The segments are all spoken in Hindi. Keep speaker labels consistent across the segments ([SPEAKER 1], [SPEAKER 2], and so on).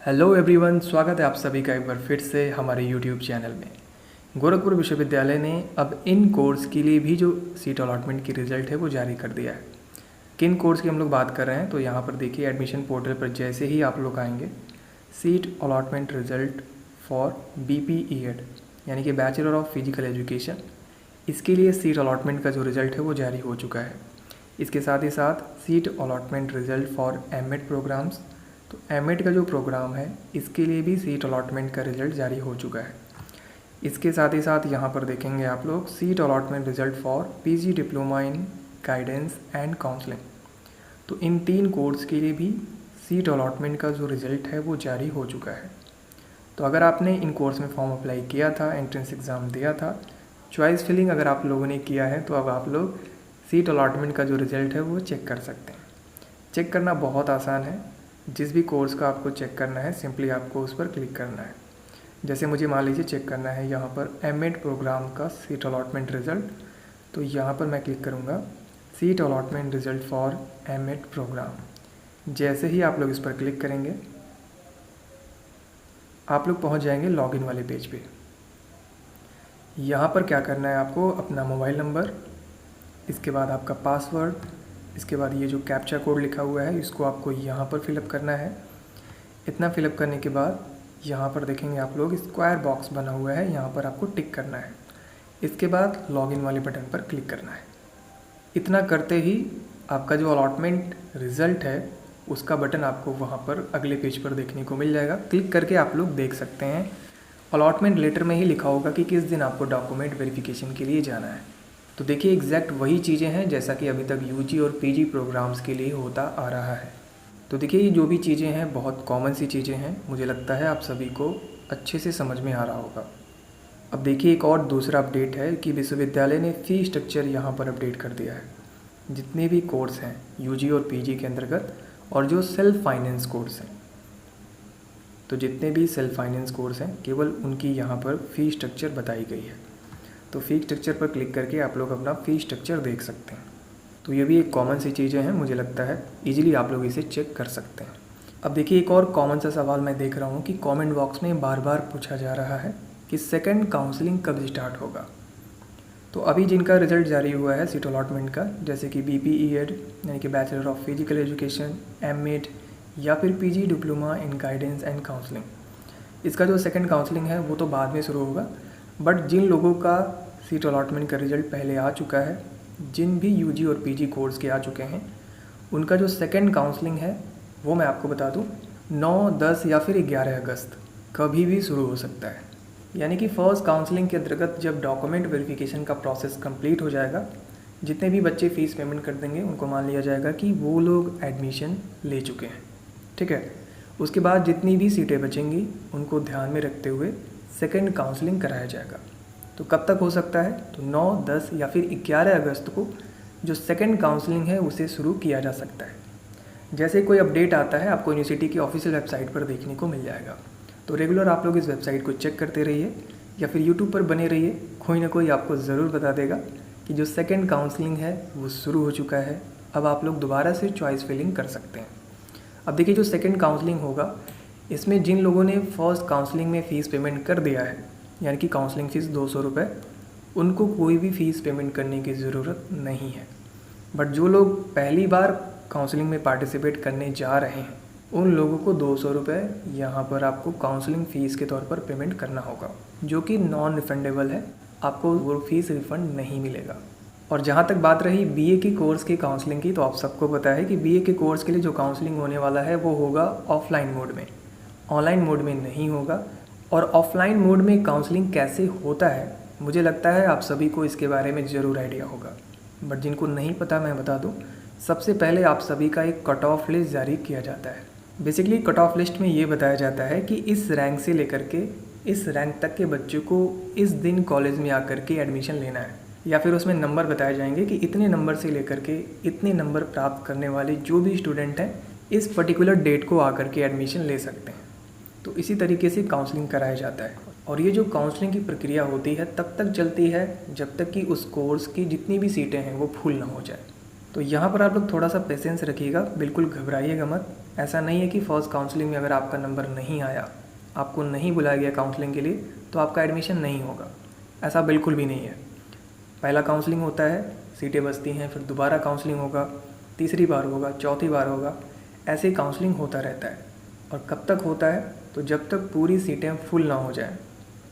[SPEAKER 1] हेलो एवरीवन, स्वागत है आप सभी का एक बार फिर से हमारे यूट्यूब चैनल में। गोरखपुर विश्वविद्यालय ने अब इन कोर्स के लिए भी जो सीट अलॉटमेंट की रिज़ल्ट है वो जारी कर दिया है। किन कोर्स की हम लोग बात कर रहे हैं तो यहाँ पर देखिए, एडमिशन पोर्टल पर जैसे ही आप लोग आएंगे, seat allotment result for BPEd यानी कि बैचलर ऑफ फिजिकल एजुकेशन, इसके लिए सीट अलॉटमेंट का जो रिज़ल्ट है वो जारी हो चुका है। इसके साथ ही साथ seat allotment result for M.Ed programs, तो M.Ed का जो प्रोग्राम है इसके लिए भी सीट अलॉटमेंट का रिज़ल्ट जारी हो चुका है। इसके साथ ही साथ यहाँ पर देखेंगे आप लोग seat allotment result for PG diploma in guidance and counselling, तो इन 3 कोर्स के लिए भी सीट अलॉटमेंट का जो रिज़ल्ट है वो जारी हो चुका है। तो अगर आपने इन कोर्स में फॉर्म अप्लाई किया था, एंट्रेंस एग्ज़ाम दिया था, चॉइस फिलिंग अगर आप लोगों ने किया है, तो अब आप लोग सीट अलॉटमेंट का जो रिज़ल्ट है वो चेक कर सकते हैं। चेक करना बहुत आसान है। जिस भी कोर्स का आपको चेक करना है, सिंपली आपको उस पर क्लिक करना है। जैसे मुझे मान लीजिए चेक करना है यहाँ पर M.Ed प्रोग्राम का सीट अलॉटमेंट रिज़ल्ट, तो यहाँ पर मैं क्लिक करूँगा seat allotment result for M.Ed program. जैसे ही आप लोग इस पर क्लिक करेंगे, आप लोग पहुँच जाएंगे लॉगिन वाले पेज पे। यहाँ पर क्या करना है, आपको अपना मोबाइल नंबर, इसके बाद आपका पासवर्ड, इसके बाद ये जो कैप्चा कोड लिखा हुआ है इसको आपको यहाँ पर फिलअप करना है। इतना फिलअप करने के बाद यहाँ पर देखेंगे आप लोग स्क्वायर बॉक्स बना हुआ है, यहाँ पर आपको टिक करना है। इसके बाद लॉगिन वाले बटन पर क्लिक करना है। इतना करते ही आपका जो अलॉटमेंट रिज़ल्ट है उसका बटन आपको वहाँ पर अगले पेज पर देखने को मिल जाएगा। क्लिक करके आप लोग देख सकते हैं, अलॉटमेंट लेटर में ही लिखा होगा कि किस दिन आपको डॉक्यूमेंट वेरिफिकेशन के लिए जाना है। तो देखिए, एग्जैक्ट वही चीज़ें हैं जैसा कि अभी तक UG और PG प्रोग्राम्स के लिए होता आ रहा है। तो देखिए, ये जो भी चीज़ें हैं बहुत कॉमन सी चीज़ें हैं, मुझे लगता है आप सभी को अच्छे से समझ में आ रहा होगा। अब देखिए, एक और दूसरा अपडेट है कि विश्वविद्यालय ने फ़ी स्ट्रक्चर यहाँ पर अपडेट कर दिया है। जितने भी कोर्स हैं UG और PG के अंतर्गत, और जो सेल्फ फाइनेंस कोर्स हैं, तो जितने भी सेल्फ फाइनेंस कोर्स हैं केवल उनकी यहाँ पर फ़ी स्ट्रक्चर बताई गई है। तो फ़ी स्ट्रक्चर पर क्लिक करके आप लोग अपना फ़ी स्ट्रक्चर देख सकते हैं। तो ये भी एक कॉमन सी चीज़ें हैं, मुझे लगता है इजीली आप लोग इसे चेक कर सकते हैं। अब देखिए, एक और कॉमन सा सवाल मैं देख रहा हूँ कि कमेंट बॉक्स में बार बार पूछा जा रहा है कि सेकंड काउंसलिंग कब स्टार्ट होगा। तो अभी जिनका रिज़ल्ट जारी हुआ है सीट अलॉटमेंट का, जैसे कि BPEd यानी कि bachelor of physical education, M.Ed या फिर PG diploma in guidance and counselling, इसका जो सेकंड काउंसलिंग है वो तो बाद में शुरू होगा। बट जिन लोगों का सीट अलॉटमेंट का रिज़ल्ट पहले आ चुका है, जिन भी UG और PG कोर्स के आ चुके हैं, उनका जो सेकंड काउंसलिंग है वो मैं आपको बता दूं 9, 10 या फिर 11 अगस्त कभी भी शुरू हो सकता है। यानी कि फर्स्ट काउंसलिंग के अंतर्गत जब डॉक्यूमेंट वेरिफिकेशन का प्रोसेस कंप्लीट हो जाएगा, जितने भी बच्चे फ़ीस पेमेंट कर देंगे उनको मान लिया जाएगा कि वो लोग एडमिशन ले चुके हैं। ठीक है, उसके बाद जितनी भी सीटें बचेंगी उनको ध्यान में रखते हुए सेकंड काउंसलिंग कराया जाएगा। तो कब तक हो सकता है, तो 9, 10 या फिर 11 अगस्त को जो सेकंड काउंसलिंग है उसे शुरू किया जा सकता है। जैसे कोई अपडेट आता है आपको यूनिवर्सिटी की ऑफिशियल वेबसाइट पर देखने को मिल जाएगा। तो रेगुलर आप लोग इस वेबसाइट को चेक करते रहिए या फिर यूट्यूब पर बने रहिए, कोई ना कोई आपको ज़रूर बता देगा कि जो सेकंड काउंसलिंग है वो शुरू हो चुका है। अब आप लोग दोबारा से चॉइस फिलिंग कर सकते हैं। अब देखिए, जो सेकंड काउंसलिंग होगा इसमें जिन लोगों ने फर्स्ट काउंसलिंग में फ़ीस पेमेंट कर दिया है, यानी कि काउंसलिंग फ़ीस 200 रुपये, उनको कोई भी फ़ीस पेमेंट करने की ज़रूरत नहीं है। बट जो लोग पहली बार काउंसलिंग में पार्टिसिपेट करने जा रहे हैं, उन लोगों को 200 रुपये यहाँ पर आपको काउंसलिंग फ़ीस के तौर पर पेमेंट करना होगा, जो कि नॉन रिफंडेबल है। आपको वो फ़ीस रिफ़ंड नहीं मिलेगा। और जहाँ तक बात रही BA की कोर्स की काउंसलिंग की, तो आप सबको पता है कि BA के कोर्स के लिए जो काउंसलिंग होने वाला है वो होगा ऑफलाइन मोड में, ऑनलाइन मोड में नहीं होगा। और ऑफलाइन मोड में काउंसलिंग कैसे होता है, मुझे लगता है आप सभी को इसके बारे में ज़रूर आइडिया होगा। बट जिनको नहीं पता मैं बता दूं, सबसे पहले आप सभी का एक कट ऑफ लिस्ट जारी किया जाता है। बेसिकली कट ऑफ लिस्ट में ये बताया जाता है कि इस रैंक से लेकर के इस रैंक तक के बच्चों को इस दिन कॉलेज में आकर के एडमिशन लेना है, या फिर उसमें नंबर बताए जाएंगे कि इतने नंबर से लेकर के इतने नंबर प्राप्त करने वाले जो भी स्टूडेंट हैं इस पर्टिकुलर डेट को आकर के एडमिशन ले सकते हैं। तो इसी तरीके से काउंसलिंग कराया जाता है। और ये जो काउंसलिंग की प्रक्रिया होती है तब तक चलती है जब तक कि उस कोर्स की जितनी भी सीटें हैं वो फुल ना हो जाए। तो यहाँ पर आप लोग थोड़ा सा पेशेंस रखिएगा, बिल्कुल घबराइएगा मत। ऐसा नहीं है कि फर्स्ट काउंसलिंग में अगर आपका नंबर नहीं आया, आपको नहीं बुलाया गया काउंसलिंग के लिए, तो आपका एडमिशन नहीं होगा। ऐसा बिल्कुल भी नहीं है। पहला काउंसलिंग होता है, सीटें बचती हैं, फिर दोबारा काउंसलिंग होगा, तीसरी बार होगा, चौथी बार होगा, ऐसे ही काउंसलिंग होता रहता है। और कब तक होता है? तो जब तक पूरी सीटें फुल ना हो जाएं,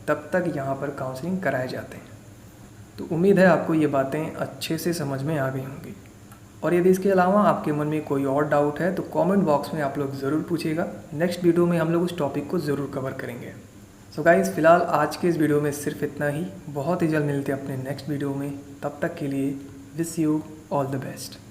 [SPEAKER 1] तब तक यहाँ पर काउंसलिंग कराए जाते हैं। तो उम्मीद है आपको ये बातें अच्छे से समझ में आ गई होंगी। और यदि इसके अलावा आपके मन में कोई और डाउट है तो कमेंट बॉक्स में आप लोग ज़रूर पूछिएगा। नेक्स्ट वीडियो में हम लोग उस टॉपिक को ज़रूर कवर करेंगे। सो गाइस, फ़िलहाल आज के इस वीडियो में सिर्फ इतना ही। बहुत ही जल्द मिलते हैं अपने नेक्स्ट वीडियो में। तब तक के लिए wish you all the best.